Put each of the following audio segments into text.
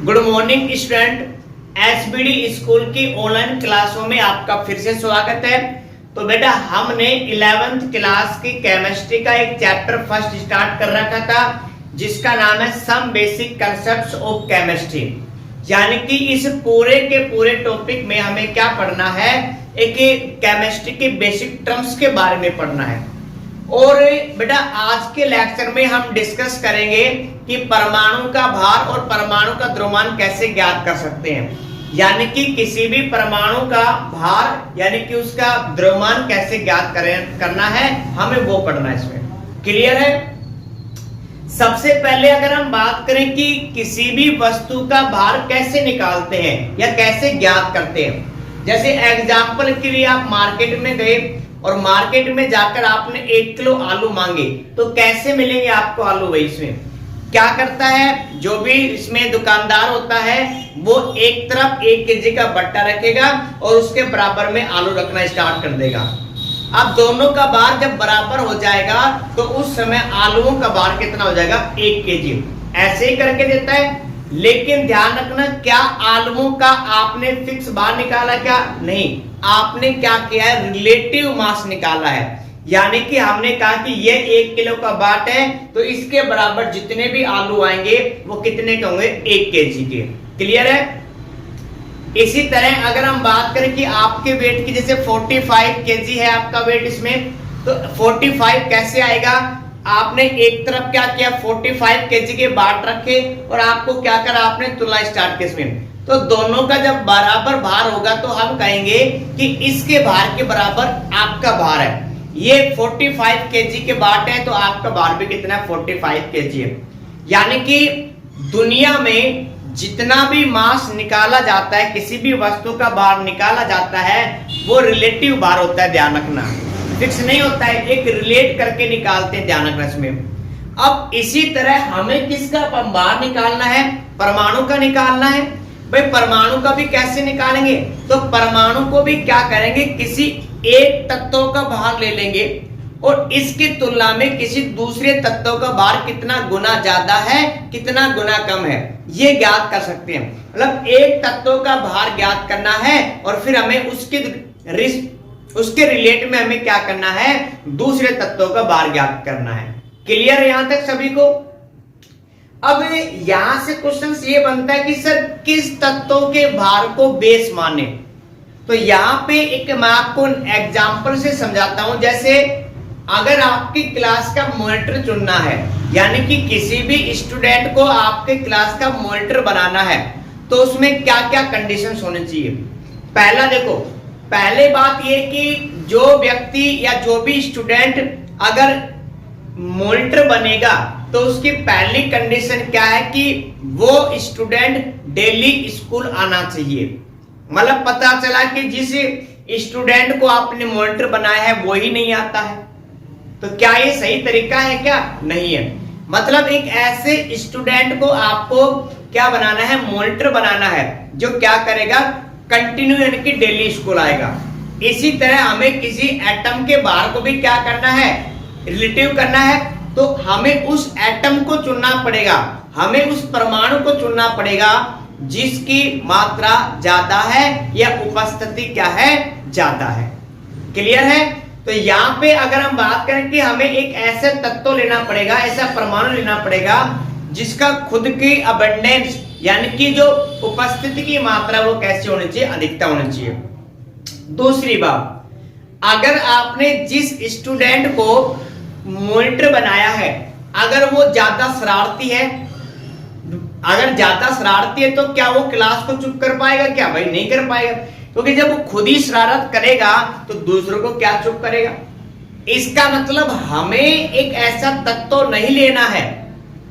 Good morning student. SBD school की online क्लासों में आपका फिर से स्वागत है। तो बेटा हमने 11th क्लास की केमिस्ट्री का एक चैप्टर फर्स्ट स्टार्ट कर रखा था जिसका नाम है some basic concepts of chemistry. यानी कि इस पूरे के पूरे टॉपिक में हमें क्या पढ़ना है, एक केमिस्ट्री के बेसिक टर्म्स के बारे में पढ़ना है। और बेटा आज के लेक्चर में हम डिस्कस करेंगे कि परमाणु का भार और परमाणु का द्रव्यमान कैसे ज्ञात कर सकते हैं। यानी कि किसी भी परमाणु का भार यानी कि उसका द्रव्यमान कैसे ज्ञात करना है, हमें वो पढ़ना है। इसमें क्लियर है। सबसे पहले अगर हम बात करें कि किसी भी वस्तु का भार कैसे निकालते हैं या कैसे ज्ञात करते हैं, जैसे एग्जाम्पल के लिए आप मार्केट में गए और मार्केट में जाकर आपने 1 किलो आलू मांगे तो कैसे मिलेंगे आपको आलू। वही इसमें क्या करता है, जो भी इसमें दुकानदार होता है वो एक तरफ 1 केजी का बट्टा रखेगा और उसके बराबर में आलू रखना स्टार्ट कर देगा। अब दोनों का भार जब बराबर हो जाएगा तो उस समय आलूओं का भार कितना हो जाएगा, 1 केजी। ऐसे ही करके देता है। लेकिन ध्यान रखना, क्या आलूओं का आपने फिक्स भार निकाला? क्या नहीं, आपने क्या किया है, रिलेटिव मास निकाला है। यानी कि हमने कहा कि ये 1 किलो का बाट है तो इसके बराबर जितने भी आलू आएंगे वो कितने के होंगे, 1 केजी के। क्लियर है। इसी तरह अगर हम बात करें कि आपके वेट की, जैसे 45 केजी है आपका वेट, इसमें तो 45 कैसे आएगा, आपने एक तरफ क्या किया, 45 केजी के बाट रखे और आपको क्या करा, आपने तुलना स्टार्ट की इसमें। तो दोनों का जब बराबर भार होगा तो हम कहेंगे कि इसके भार के बराबर आपका भार है। ये 45 केजी के बाट है तो आपका भार भी कितना है, 45 केजी है। यानी कि दुनिया में जितना भी मास निकाला जाता है, किसी भी वस्तु का भार निकाला जाता है, वो रिलेटिव भार होता है। ध्यान रखना, फिक्स नहीं होता है, एक रिलेट करके निकालते हैं। ध्यान रखना इसमें। अब इसी तरह हमें किसका भार निकालना है, परमाणु का निकालना है। भाई परमाणु का भी कैसे निकालेंगे, तो परमाणु को भी क्या करेंगे, किसी एक तत्व का भार ले लेंगे और इसकी तुलना में किसी दूसरे तत्व का भार कितना गुना ज्यादा है, कितना गुना कम है, ये ज्ञात कर सकते हैं। मतलब एक तत्व का भार ज्ञात करना है और फिर हमें उसके रिलेट में हमें क्या करना है, दूसरे तत्वों का भार ज्ञात करना है। क्लियर है यहां तक सभी को। अब यहां से क्वेश्चन ये बनता है कि सर किस तत्वों के भार को बेस माने। तो यहां पे एक मैं आपको एग्जांपल से समझाता हूं। जैसे अगर आपकी क्लास का मॉनिटर चुनना है, यानी कि किसी भी स्टूडेंट को आपके क्लास का मॉनिटर बनाना है, तो उसमें क्या क्या कंडीशंस होने चाहिए। पहला देखो, पहले बात ये कि जो व्यक्ति या जो भी स्टूडेंट अगर मॉनिटर बनेगा तो उसकी पहली कंडीशन क्या है कि वो स्टूडेंट डेली स्कूल आना चाहिए। मतलब पता चला कि जिस स्टूडेंट को आपने मॉनिटर बनाया है वो ही नहीं आता है, तो क्या ये सही तरीका है? क्या नहीं है। मतलब एक ऐसे स्टूडेंट को आपको क्या बनाना है, मॉनिटर बनाना है, जो क्या करेगा, कंटिन्यू यानी कि डेली स्कूल आएगा। इसी तरह हमें किसी एटम के भार को भी क्या करना है, रिलेटिव करना है। तो हमें उस एटम को चुनना पड़ेगा, हमें उस परमाणु को चुनना पड़ेगा जिसकी मात्रा ज्यादा है या उपस्थिति क्या है, ज्यादा है। क्लियर है। तो यहाँ पे अगर हम बात करें कि हमें एक ऐसे तत्व लेना पड़ेगा, ऐसा परमाणु लेना पड़ेगा जिसका खुद की अबंडेंस यानी कि जो उपस्थिति की मात्रा वो कैसी होनी चाहिए, अधिकता होनी चाहिए। दूसरी बात, अगर आपने जिस स्टूडेंट को मॉनिटर बनाया है अगर वो ज्यादा शरारती है, अगर ज्यादा शरारती है तो क्या वो क्लास को चुप कर पाएगा? क्या भाई नहीं कर पाएगा, क्योंकि जब वो खुद ही शरारत करेगा तो दूसरों को क्या चुप करेगा। इसका मतलब हमें एक ऐसा तत्व नहीं लेना है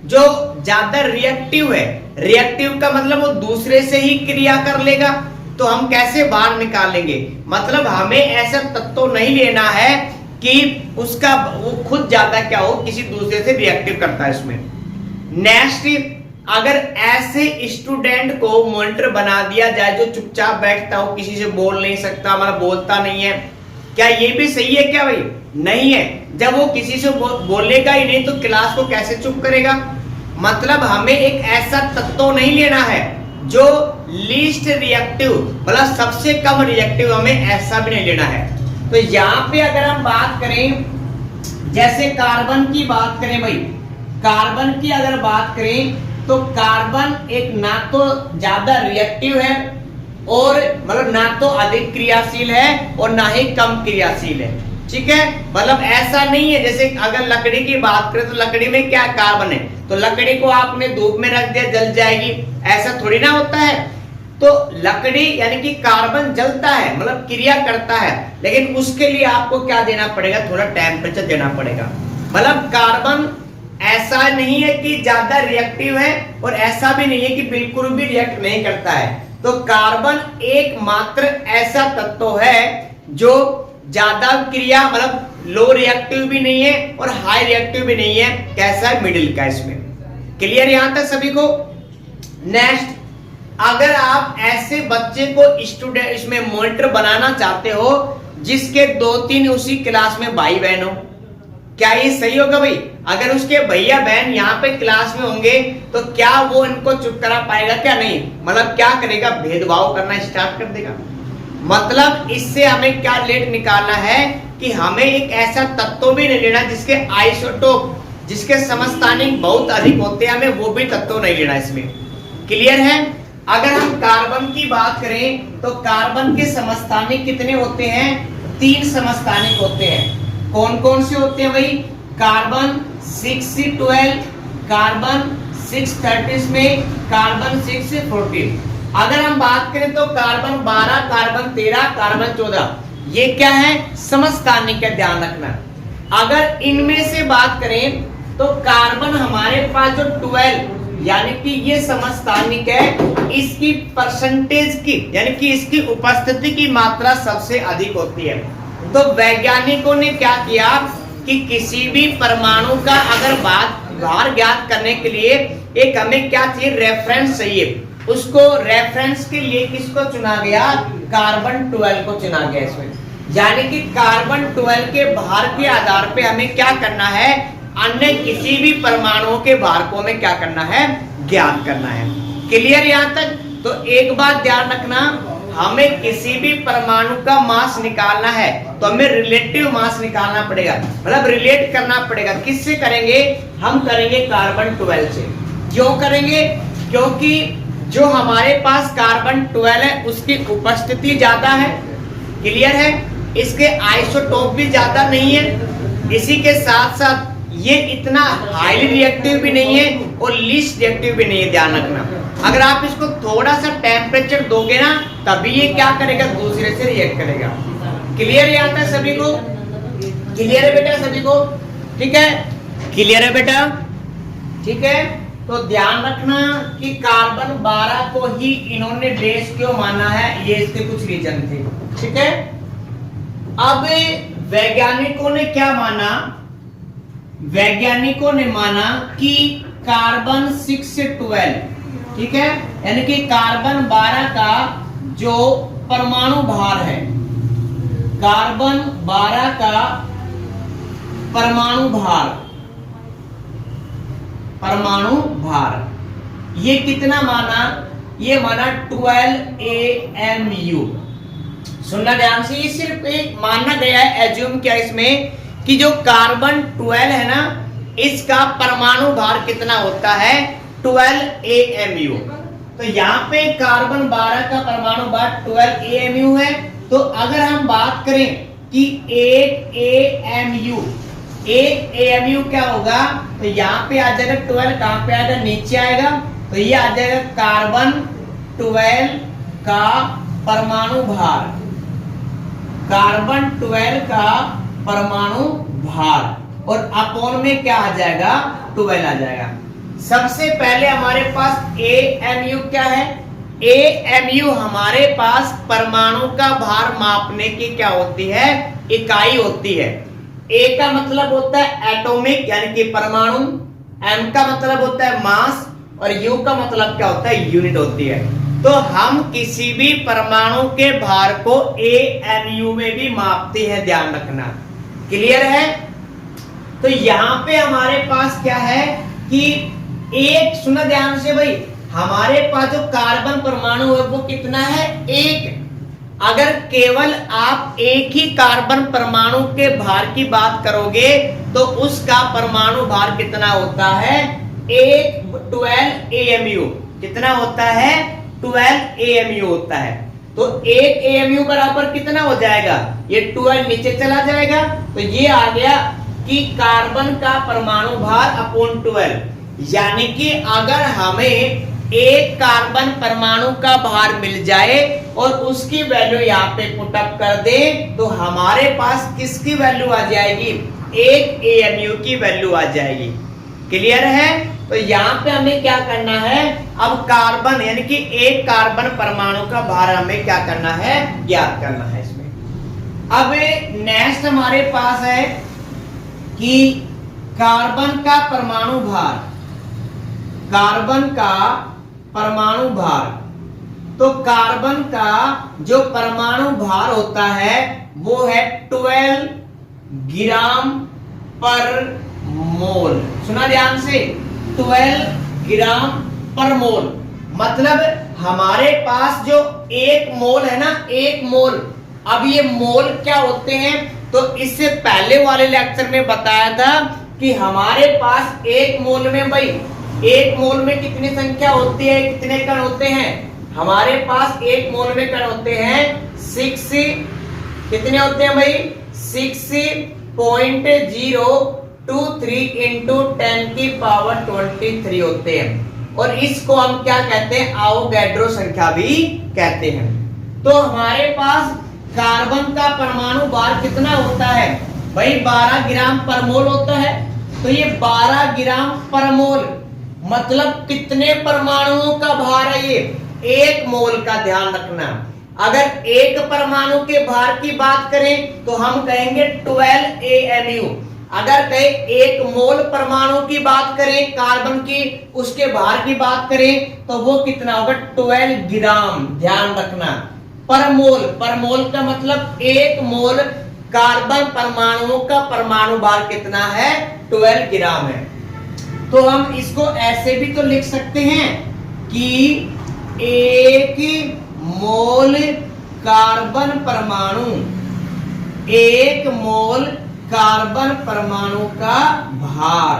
जो ज्यादा रिएक्टिव है। रिएक्टिव का मतलब वो दूसरे से ही क्रिया कर लेगा, तो हम कैसे बाहर निकालेंगे। मतलब हमें ऐसा तत्व नहीं लेना है कि उसका वो खुद ज्यादा क्या हो, किसी दूसरे से रिएक्टिव करता है इसमें। नेक्स्ट, अगर ऐसे स्टूडेंट को मॉनिटर बना दिया जाए जो चुपचाप बैठता हो, किसी से बोल नहीं सकता, मतलब बोलता नहीं है, क्या ये भी सही है? क्या भाई नहीं है। जब वो किसी से बोलेगा ही नहीं तो क्लास को कैसे चुप करेगा। मतलब हमें एक ऐसा तत्व नहीं लेना है जो लीस्ट रिएक्टिव मतलब सबसे कम रिएक्टिव हमें ऐसा भी नहीं लेना है। तो यहाँ पे अगर हम बात करें, जैसे कार्बन की बात करें भाई, कार्बन की अगर बात करें तो कार्बन एक ना तो ज्यादा रिएक्टिव है और मतलब ना तो अधिक क्रियाशील है और ना ही कम क्रियाशील है, ठीक है। मतलब ऐसा नहीं है, जैसे अगर लकड़ी की बात करें तो लकड़ी में क्या कार्बन है, तो लकड़ी को आपने धूप में रख दिया जल जाएगी, ऐसा थोड़ी ना होता है। तो लकड़ी यानी कि कार्बन जलता है मतलब क्रिया करता है, लेकिन उसके लिए आपको क्या देना पड़ेगा, थोड़ा टेम्परेचर देना पड़ेगा। मतलब कार्बन ऐसा नहीं है कि ज्यादा रिएक्टिव है और ऐसा भी नहीं है कि बिल्कुल भी रिएक्ट नहीं करता है। तो कार्बन एकमात्र ऐसा तत्व है जो ज्यादा क्रिया मतलब लो रिएक्टिव भी नहीं है और हाई रिएक्टिव भी नहीं है, कैसा है, मिडिल का। इसमें क्लियर यहां तक सभी को। नेक्स्ट, अगर आप ऐसे बच्चे को स्टूडेंट इसमें मॉनिटर बनाना चाहते हो जिसके 2-3 उसी क्लास में भाई बहन हो, क्या ये सही होगा भाई? अगर उसके भैया बहन यहाँ पे क्लास में होंगे तो क्या वो इनको चुप करा पाएगा? क्या नहीं, मतलब क्या करेगा, भेदभाव करना स्टार्ट कर देगा। मतलब इससे हमें क्या रिलेट निकालना है कि हमें एक ऐसा तत्व भी नहीं लेना जिसके आइसोटोप, जिसके समस्थानिक बहुत अधिक होते हैं, हमें वो भी तत्व नहीं लेना इसमें। क्लियर है। अगर हम कार्बन की बात करें तो कार्बन के समस्थानिक कितने होते हैं? 3 समस्थानिक होते हैं। कौन कौन से होते हैं भाई? कार्बन 6s12, कार्बन 630 में, कार्बन 614। अगर हम बात करें तो कार्बन 12, कार्बन 13, कार्बन 14, ये क्या है, समस्थानिक का ध्यान रखना। अगर इनमें से बात करें तो कार्बन हमारे पास जो 12 यानी कि ये समस्थानिक है, इसकी परसेंटेज की यानी कि इसकी उपस्थिति की मात्रा सबसे अधिक होती है। तो वैज्ञानिकों ने क्या किया कि किसी भी परमाणु का अगर भार ज्ञात करने के लिए एक हमें क्या चाहिए, रेफरेंस चाहिए। उसको रेफरेंस के लिए किसको चुना गया? कार्बन 12 को चुना गया इसमें। यानी कि कार्बन 12 के भार के आधार पे हमें क्या करना है, अन्य किसी भी परमाणुओं के भार को हमें क्या करना है, ज्ञात करना है। क्लियर यहां तक? तो एक बात ध्यान रखना, हमें किसी भी परमाणु का मास निकालना है तो हमें रिलेटिव मास निकालना पड़ेगा, मतलब रिलेट करना पड़ेगा। किससे करेंगे? हम करेंगे कार्बन 12 से। क्यों करेंगे? क्योंकि जो हमारे पास कार्बन 12 है उसकी उपस्थिति ज्यादा है। क्लियर है। इसके आइसोटोप भी ज्यादा नहीं है, इसी के साथ साथ ये इतना हाईली रिएक्टिव भी नहीं है और लीस्ट रिएक्टिव भी नहीं है। ध्यान रखना, अगर आप इसको थोड़ा सा टेम्परेचर दोगे ना तभी ये क्या करेगा, दूसरे से रिएक्ट करेगा। क्लियर यहां तक सभी को? क्लियर है बेटा सभी को? ठीक है, क्लियर है बेटा? ठीक है। तो ध्यान रखना कि कार्बन 12 को ही इन्होंने बेस क्यों माना है, ये इसके कुछ रीजन थे। ठीक है। अब वैज्ञानिकों ने क्या माना? वैज्ञानिकों ने माना कि कार्बन 6 से 12, ठीक है, यानी कि कार्बन 12 का जो परमाणु भार है, कार्बन 12 का परमाणु भार ये कितना माना? ये माना 12 AMU। सुनना ध्यान से, ये सिर्फ एक माना गया है, एज्यूम किया इसमें कि जो कार्बन 12 है ना, इसका परमाणु भार कितना होता है, 12 AMU। तो यहाँ पे कार्बन 12 का परमाणु भार 12 AMU है। तो अगर हम बात करें कि 1 AMU क्या होगा, तो यहाँ पे आ जाएगा 12, कहां पे आएगा, नीचे आएगा, तो ये आ जाएगा कार्बन 12 का परमाणु भार, कार्बन 12 का परमाणु भार और अपोन में क्या आ जाएगा, 12 आ जाएगा। सबसे पहले हमारे पास AMU क्या है? AMU हमारे पास परमाणु का भार मापने की क्या होती है, इकाई होती है। A का मतलब होता है एटॉमिक यानी कि परमाणु, M का मतलब होता है मास और U का मतलब क्या होता है, यूनिट होती है। तो हम किसी भी परमाणु के भार को AMU में भी मापते हैं, ध्यान रखना। क्लियर है। तो यहां पे हमारे पास क्या है कि एक, सुना ध्यान से भाई, हमारे पास जो कार्बन परमाणु है वो कितना है, एक। अगर केवल आप एक ही कार्बन परमाणु के भार की बात करोगे तो उसका परमाणु भार कितना होता है, 12 AMU। कितना होता है, 12 AMU होता है। तो 1 AMU बराबर कितना हो जाएगा, ये 12 नीचे चला जाएगा, तो ये आ गया कि कार्बन का परमाणु भार अपॉन 12। यानी कि अगर हमें एक कार्बन परमाणु का भार मिल जाए और उसकी वैल्यू यहाँ पे पुटअप कर दे तो हमारे पास किसकी वैल्यू आ जाएगी, 1 AMU की वैल्यू आ जाएगी। क्लियर है। तो यहाँ पे हमें क्या करना है, अब कार्बन यानी कि एक कार्बन परमाणु का भार हमें क्या करना है, ज्ञात करना है इसमें। अब नेक्स्ट हमारे पास है कि कार्बन का परमाणु भार, कार्बन का परमाणु भार। तो कार्बन का जो परमाणु भार होता है वो है 12 ग्राम पर मोल। सुना ध्यान से, 12 ग्राम पर मोल। मतलब हमारे पास जो एक मोल है ना, एक मोल, अब ये मोल क्या होते हैं, तो इससे पहले वाले लेक्चर में बताया था कि हमारे पास एक मोल में भाई, एक मोल में कितनी संख्या होती है, कितने कण होते हैं, हमारे पास एक मोल में कण होते हैं 6, कितने होते हैं भाई, 6.023 इंटू 10 की पावर 23 होते हैं। और इसको हम क्या कहते हैं, आवोगैड्रो संख्या भी कहते हैं। तो हमारे पास कार्बन का परमाणु भार कितना होता है भाई, 12 ग्राम पर मोल होता है। तो ये 12 ग्राम पर मोल मतलब कितने परमाणुओं का भार है, ये एक मोल का ध्यान रखना। अगर एक परमाणु के भार की बात करें तो हम कहेंगे 12 AMU। अगर कहे एक मोल परमाणु की बात करें कार्बन की, उसके भार की बात करें तो वो कितना होगा, 12 ग्राम। ध्यान रखना, पर मोल, पर मोल का मतलब एक मोल कार्बन परमाणुओं का परमाणु भार कितना है, 12 ग्राम है। तो हम इसको ऐसे भी तो लिख सकते हैं कि एक मोल कार्बन परमाणु, एक मोल कार्बन परमाणु का भार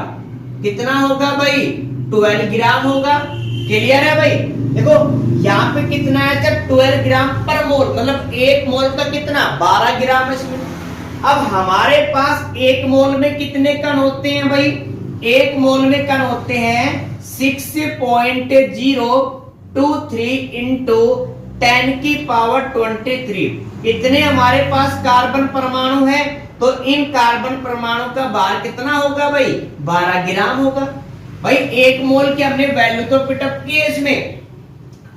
कितना होगा भाई, 12 ग्राम होगा। क्लियर है भाई। देखो यहाँ पे कितना है, जब 12 ग्राम पर मोल मतलब एक मोल का कितना, 12 ग्राम इसमें। अब हमारे पास एक मोल में कितने कण होते हैं भाई, एक मोल में कण होते हैं 6.023 इंटू 10 की पावर 23। इतने हमारे पास कार्बन परमाणु है, तो इन कार्बन परमाणु का भार कितना होगा भाई, 12 ग्राम होगा। भाई एक मोल की हमने वैल्यू तो पिटअप की है इसमें।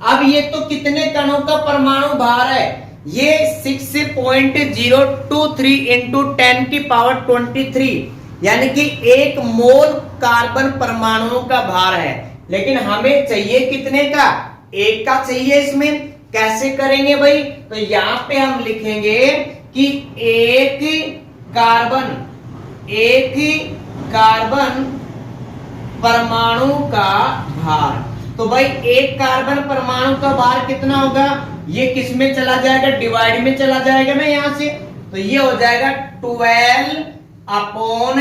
अब ये तो कितने कणों का परमाणु भार है, ये 6.023 इंटू 10 की पावर 23, यानी कि एक मोल कार्बन परमाणुओं का भार है। लेकिन हमें चाहिए कितने का, एक का चाहिए। इसमें कैसे करेंगे भाई, तो यहां पे हम लिखेंगे कि एक कार्बन परमाणु का भार। तो भाई एक कार्बन परमाणु का भार कितना होगा, ये किस में चला जाएगा, डिवाइड में चला जाएगा ना यहां से। तो ये हो जाएगा 12 अपॉन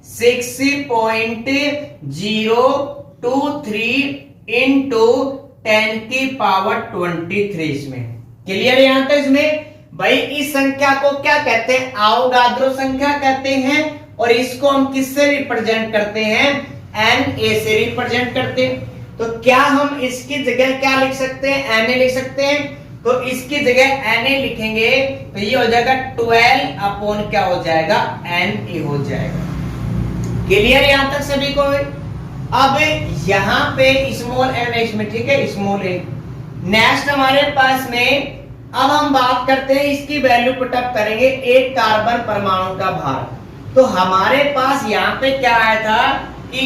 6.023 इंटू 10 की पावर 23 इसमें। क्लियर यहां तक। इसमें भाई इस संख्या को क्या कहते हैं, आवोगाद्रो संख्या कहते हैं। और इसको हम किससे रिप्रेजेंट करते हैं, Na से रिप्रेजेंट करते हैं। तो क्या हम इसकी जगह क्या लिख सकते हैं, Na लिख सकते हैं। तो इसकी जगह Na लिखेंगे तो ये हो जाएगा 12 अपॉन क्या हो जाएगा, Na हो जाएगा। क्लियर यहां तक सभी को। अब यहां पे स्मॉल m है इसमें, ठीक है, स्मॉल a। नेक्स्ट हमारे पास में अब हम बात करते हैं, इसकी वैल्यू पुटअप करेंगे एक कार्बन परमाणु का भार। तो हमारे पास यहाँ पे क्या आया था कि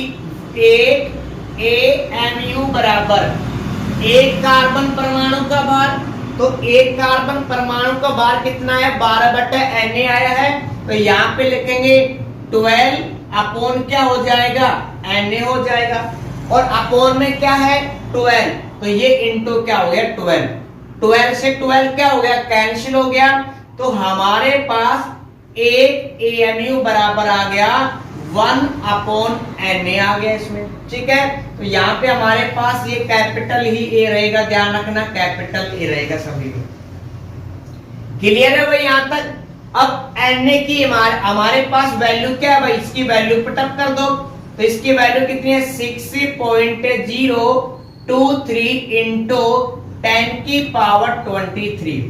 एक AMU बराबर एक कार्बन परमाणु का भार। तो एक कार्बन परमाणु का भार कितना है, 12/Na आया है। तो यहाँ पे लिखेंगे 12 अपॉन क्या हो जाएगा, Na हो जाएगा। और अपोन में क्या है 12, तो ये इंटू क्या हो गया 12, 12 से 12 क्या हो गया कैंसिल हो गया, तो हमारे पास एक AMU बराबर आ गया 1/Na आ गया इसमें। ठीक है, तो यहाँ पे हमारे पास ये कैपिटल ही A रहेगा, ध्यान रखना कैपिटल A रहेगा सभी में। क्लियर है भाई यहाँ तक। अब Na की हमारे पास वैल्यू क्या है भाई, इसकी वैल्यू पुटअप कर दो, तो इसकी वैल्यू कितनी है 6.023 इंटू 10⁻23।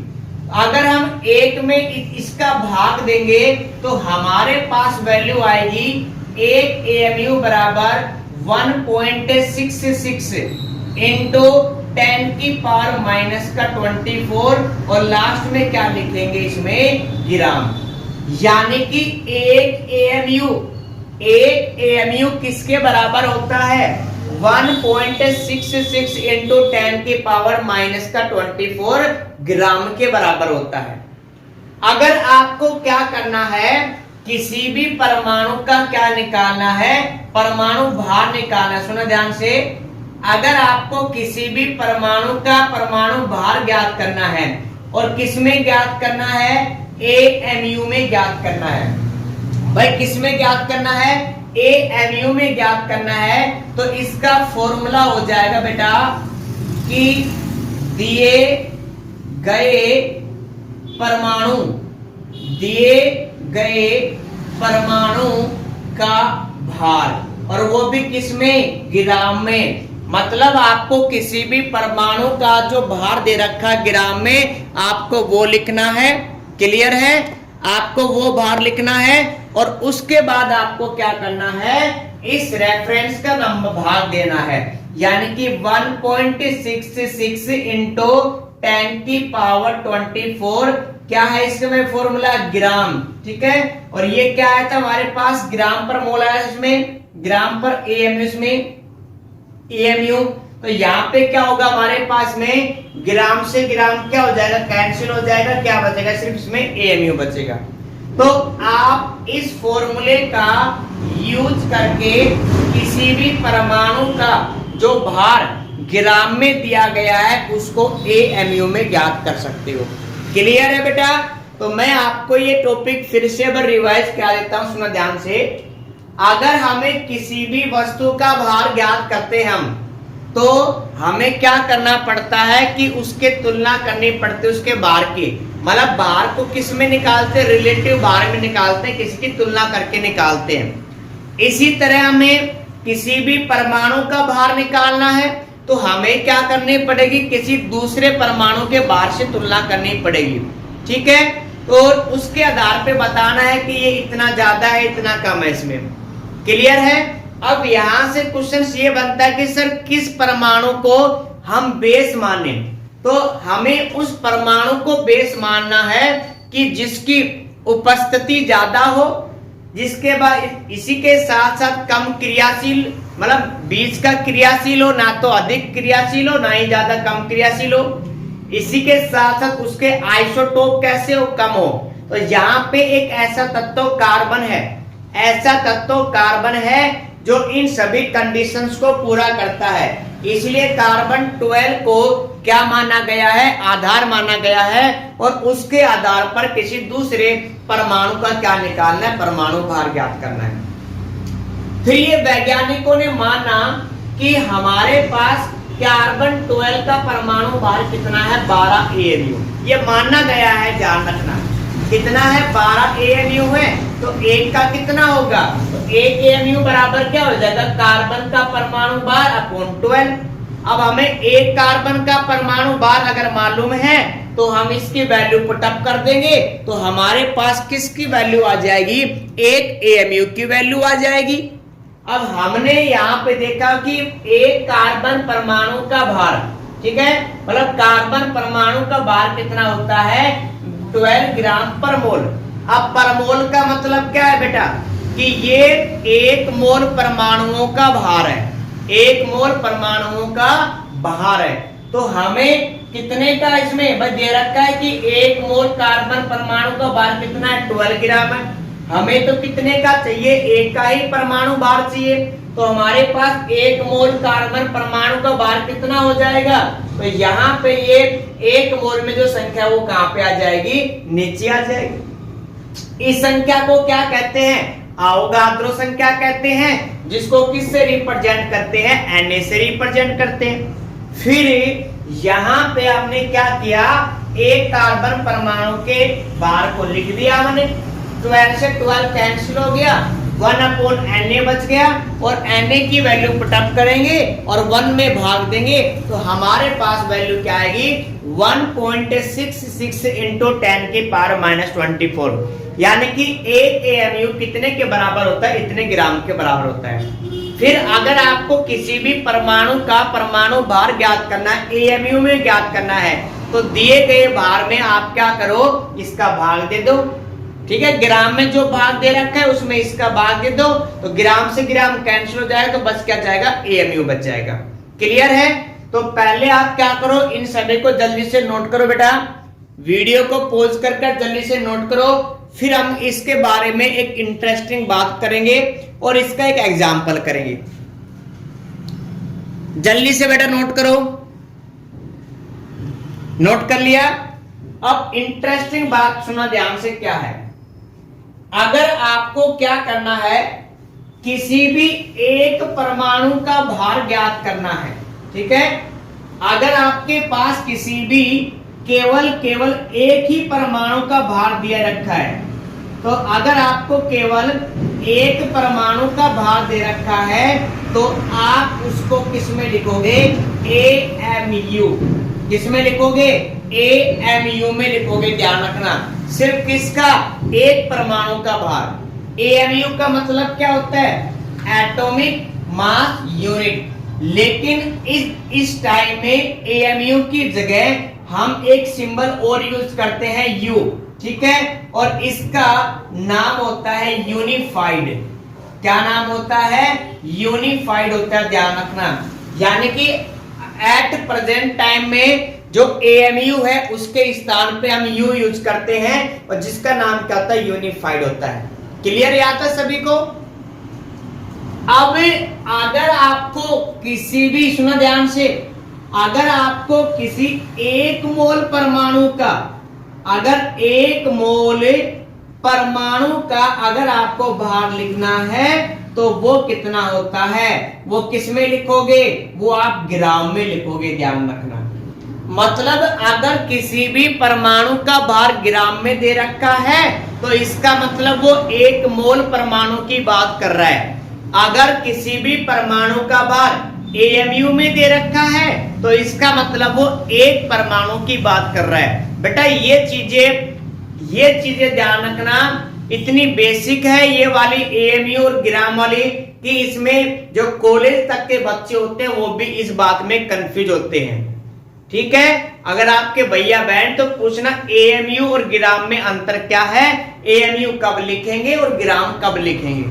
अगर हम एक में इसका भाग देंगे तो हमारे पास वैल्यू आएगी एक AMU बराबर 1.66 इंटू 10⁻⁻24 और लास्ट में क्या लिखेंगे इसमें ग्राम। यानी कि एक AMU किसके बराबर होता है 1.66 इंटू 10⁻⁻24 ग्राम के बराबर होता है। अगर आपको क्या करना है, किसी भी परमाणु का क्या निकालना है, परमाणु भार निकालना है, सुनो ध्यान से। अगर आपको किसी भी परमाणु का परमाणु भार ज्ञात करना है और किस में ज्ञात करना है AMU में ज्ञात करना है भाई, किस में ज्ञात करना है AMU में ज्ञात करना है, तो इसका फॉर्मूला हो जाएगा बेटा कि दिए गए परमाणु का भार, और वो भी किस में ग्राम में। मतलब आपको किसी भी परमाणु का जो भार दे रखा है ग्राम में, आपको वो लिखना है। क्लियर है, आपको वो भार लिखना है और उसके बाद आपको क्या करना है, इस रेफरेंस का नंबर भाग देना है। यानी कि 1.66 इंटू 10⁻24 क्या है इसमें फॉर्मूला ग्राम। ठीक है, और ये क्या है था हमारे पास ग्राम पर मोल आया, इसमें ग्राम पर AMU, इसमें AMU। तो यहाँ पे क्या होगा हमारे पास में ग्राम से ग्राम क्या हो जाएगा कैंसिल हो जाएगा, क्या बचेगा सिर्फ इसमें AMU बचेगा। तो आप इस फॉर्मूले का यूज करके किसी भी परमाणु का जो भार ग्राम में दिया गया है उसको AMU में ज्ञात कर सकते हो। क्लियर है बेटा। तो मैं आपको ये टॉपिक फिर से एक बार रिवाइज करा देता हूं, सुना ध्यान से। अगर हमें किसी भी वस्तु का भार ज्ञात करते हैं हम, तो हमें क्या करना पड़ता है कि उसके तुलना करनी पड़ती है उसके भार की। मतलब भार को किस में निकालते हैं, रिलेटिव भार में निकालते हैं, किसी की तुलना करके निकालते हैं। इसी तरह हमें किसी भी परमाणु का भार निकालना है तो हमें क्या करनी पड़ेगी, किसी दूसरे परमाणु के भार से तुलना करनी पड़ेगी। ठीक है, तो उसके आधार पे बताना है कि ये इतना ज्यादा है इतना कम है इसमें। क्लियर है। अब यहां से क्वेश्चन ये बनता है कि सर किस परमाणु को हम बेस माने, तो हमें उस परमाणु को बेस मानना है कि जिसकी उपस्थिति ज्यादा हो, जिसके बाद इसी के साथ साथ कम क्रियाशील, मतलब बीच का क्रियाशील हो, ना तो अधिक क्रियाशील हो ना ही ज्यादा कम क्रियाशील हो। इसी के साथ साथ उसके आइसोटोप कैसे हो, कम हो। तो यहाँ पे एक ऐसा तत्व कार्बन है, ऐसा तत्व कार्बन है जो इन सभी कंडीशंस को पूरा करता है। इसलिए कार्बन 12 को क्या माना गया है, आधार माना गया है, और उसके आधार पर किसी दूसरे परमाणु का क्या निकालना है, परमाणु भार ज्ञात करना है। फिर ये वैज्ञानिकों ने माना कि हमारे पास कार्बन 12 का परमाणु भार कितना है, 12 AMU। ये माना गया है, ध्यान रखना कितना है, 12 AMU है। तो एक का कितना होगा, तो 1 AMU बराबर क्या हो जाएगा, कार्बन का परमाणु भार अपॉन 12। अब हमें एक कार्बन का परमाणु भार अगर मालूम है तो हम इसकी वैल्यू पुटअप कर देंगे, तो हमारे पास किसकी वैल्यू आ जाएगी, 1 AMU की वैल्यू आ जाएगी। अब हमने यहाँ पे देखा कि एक कार्बन परमाणु का भार, ठीक है, मतलब कार्बन परमाणु का भार कितना होता है, 12 ग्राम पर मोल। अब पर मोल का मतलब क्या है बेटा, कि ये 1 मोल परमाणुओं का भार है, 1 मोल परमाणुओं का भार है। तो हमें कितने का इसमें बस दे रखा है कि 1 मोल कार्बन परमाणु का भार कितना है, 12 ग्राम है। हमें तो कितने का चाहिए, 1 का ही परमाणु भार चाहिए। तो हमारे पास 1 मोल कार्बन परमाणु का भार कितना हो जाएगा? तो यहाँ पे ये 1 मोल में जो संख्या वो कहां पे आ जाएगी? नीचे आ जाएगी। इस संख्या को क्या कहते हैं? अवोगाद्रो संख्या कहते हैं, जिसको किससे रिप्रेजेंट करते हैं? Na से रिप्रेजेंट करते हैं। फिर यहां पे आपने क्या किया? एक कार्बन परमाणु के भार को लिख दिया हमने, 12 से 12 कैंसिल हो गया, 1/Na बच गया, और Na की वैल्यू पुटअप करेंगे और 1 में भाग देंगे तो हमारे पास वैल्यू क्या आएगी? 1.66 इंटू 10 की पावर -24, यानी कि 1 AMU कितने के बराबर होता है? इतने ग्राम के बराबर होता है। फिर अगर आपको किसी भी परमाणु का परमाणु भार ज्ञात करना है, AMU में ज्ञात करना है, तो दिए गए भार में आप क्या करो? इसका भाग दे दो। ठीक है, ग्राम में जो भाग दे रखा है उसमें इसका भाग दे दो, तो ग्राम से ग्राम कैंसिल हो जाएगा, तो बच क्या जाएगा? AMU बच जाएगा। क्लियर है? तो पहले आप क्या करो? इन सभी को जल्दी से नोट करो बेटा, वीडियो को पॉज कर जल्दी से नोट करो। फिर हम इसके बारे में एक इंटरेस्टिंग बात करेंगे और इसका एक एग्जाम्पल करेंगे। जल्दी से बेटा नोट करो। नोट कर लिया? अब इंटरेस्टिंग बात सुना ध्यान से, क्या है? अगर आपको क्या करना है? किसी भी एक परमाणु का भार ज्ञात करना है, ठीक है? अगर आपके पास किसी भी केवल एक ही परमाणु का भार दिया रखा है, तो अगर आपको केवल एक परमाणु का भार दे रखा है तो आप उसको किस में लिखोगे? AMU। किस में लिखोगे? AMU में लिखोगे। ध्यान रखना, सिर्फ किसका? एक परमाणु का भार। AMU का मतलब क्या होता है? Atomic mass unit. लेकिन इस टाइम में AMU की जगह हम एक सिंबल और यूज करते हैं, U। ठीक है, और इसका नाम होता है यूनिफाइड। क्या नाम होता है? यूनिफाइड होता है। ध्यान रखना, यानी कि एट प्रेजेंट टाइम में जो AMU है उसके स्थान पे हम U यूज करते हैं, और जिसका नाम क्या होता है? यूनिफाइड होता है। क्लियर याद है सभी को? अब अगर आपको किसी भी, सुनो ध्यान से, अगर आपको किसी 1 मोल परमाणु का, अगर 1 मोल परमाणु का अगर आपको भार लिखना है तो वो कितना होता है? वो किस में लिखोगे? वो आप ग्राम में लिखोगे। ध्यान रखना, मतलब अगर किसी भी परमाणु का भार ग्राम में दे रखा है तो इसका मतलब वो 1 मोल परमाणु की बात कर रहा है। अगर किसी भी परमाणु का भार AMU में दे रखा है तो इसका मतलब वो 1 परमाणु की बात कर रहा है। बेटा ये चीजें ध्यान रखना, इतनी बेसिक है ये वाली AMU और ग्राम वाली, कि इसमें जो कॉलेज तक के बच्चे होते हैं वो भी इस बात में कंफ्यूज होते हैं। ठीक है, अगर आपके भैया बहन तो पूछना AMU और ग्राम में अंतर क्या है, AMU कब लिखेंगे और ग्राम कब लिखेंगे।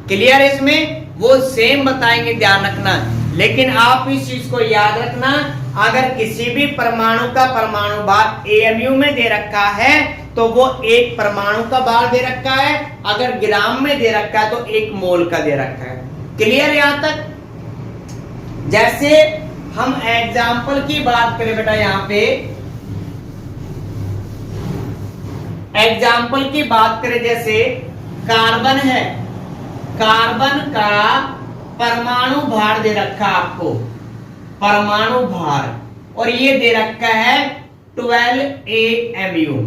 क्लियर है? इसमें वो सेम बताएंगे। ध्यान रखना, लेकिन आप इस चीज को याद रखना, अगर किसी भी परमाणु का परमाणु भार AMU में दे रखा है तो वो 1 परमाणु का भार दे रखा है, अगर ग्राम में दे रखा है तो 1 मोल का दे रखा है। क्लियर यहां तक? जैसे हम एग्जाम्पल की बात करें बेटा, यहां पे एग्जाम्पल की बात करें, जैसे कार्बन है, कार्बन का परमाणु भार दे रखा आपको, परमाणु भार, और ये दे रखा है 12 AMU।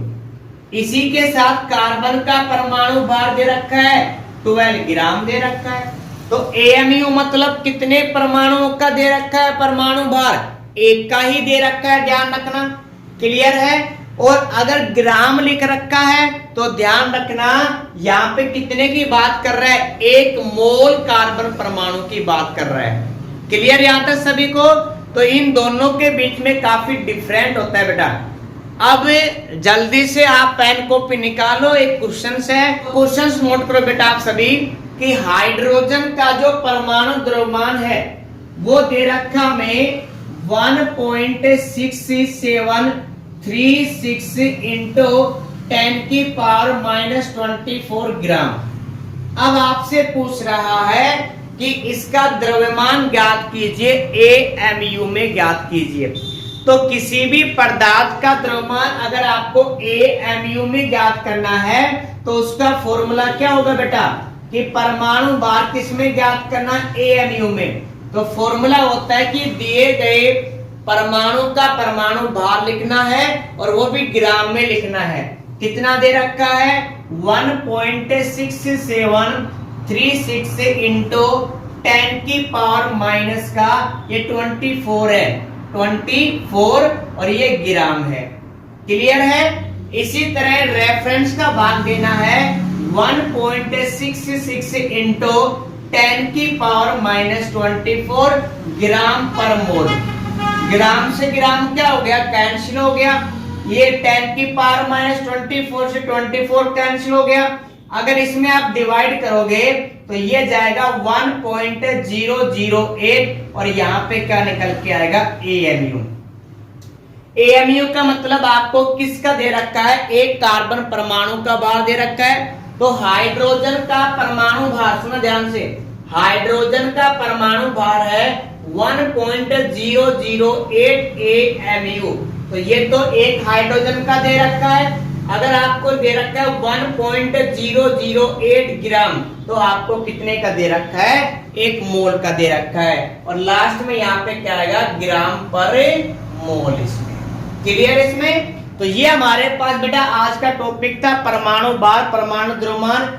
इसी के साथ कार्बन का परमाणु भार दे रखा है 12 ग्राम दे रखा है। तो AMU मतलब कितने परमाणुओं का दे रखा है परमाणु भार? 1 का ही दे रखा है। ध्यान रखना, क्लियर है? और अगर ग्राम लिख रखा है तो ध्यान रखना यहाँ पे कितने की बात कर रहा है? 1 मोल कार्बन परमाणु की बात कर रहा है। क्लियर यहाँ तक सभी को? तो इन दोनों के बीच में काफी डिफरेंट होता है बेटा। अब जल्दी से आप पेन कॉपी निकालो, एक क्वेश्चन है, क्वेश्चन नोट करो बेटा आप सभी, कि हाइड्रोजन का जो परमाणु द्रव्यमान है वो दे रखा हमें 1.6736 इंटू 10 की पावर -24 ग्राम। अब आपसे पूछ रहा है कि इसका द्रव्यमान ज्ञात कीजिए, AMU में ज्ञात कीजिए। तो किसी भी पदार्थ का द्रव्यमान अगर आपको AMU में ज्ञात करना है तो उसका फॉर्मूला क्या होगा बेटा, कि परमाणु भार किसमें ज्ञात करना है, AMU में। तो फॉर्मूला होता है कि दिए गए परमाणु का परमाणु भार लिखना है और वो भी ग्राम में लिखना है। कितना दे रखा है, 1.6736 इंटू 10 की पावर माइनस का ये 24 है, 24 और ये ग्राम है। क्लियर है। इसी तरह रेफरेंस का भाग देना है 1.66 इंटू 10 की पावर माइनस 24 ग्राम पर मोल। ग्राम से ग्राम क्या हो गया, कैंसिल हो गया। ये 10 की पावर माइनस 24 से 24 कैंसिल हो गया। अगर इसमें आप डिवाइड करोगे तो ये जाएगा 1.008 और यहाँ पे क्या निकल के आएगा, AMU। AMU का मतलब आपको किसका दे रखा है, एक कार्बन परमाणु का भार दे रखा है। तो हाइड्रोजन का परमाणु भार, सुनो ध्यान से, हाइड्रोजन का परमाणु भार है 1.008 AMU। तो ये तो एक हाइड्रोजन का दे रखा है। अगर आपको दे रखा है 1.008 ग्राम तो आपको कितने का दे रखा है, एक मोल का दे रखा है। और लास्ट में यहाँ पे क्या आएगा, ग्राम पर मोल। इसमें क्लियर, इसमें तो ये हमारे पास बेटा आज का टॉपिक था परमाणु भार, परमाणु द्रव्यमान।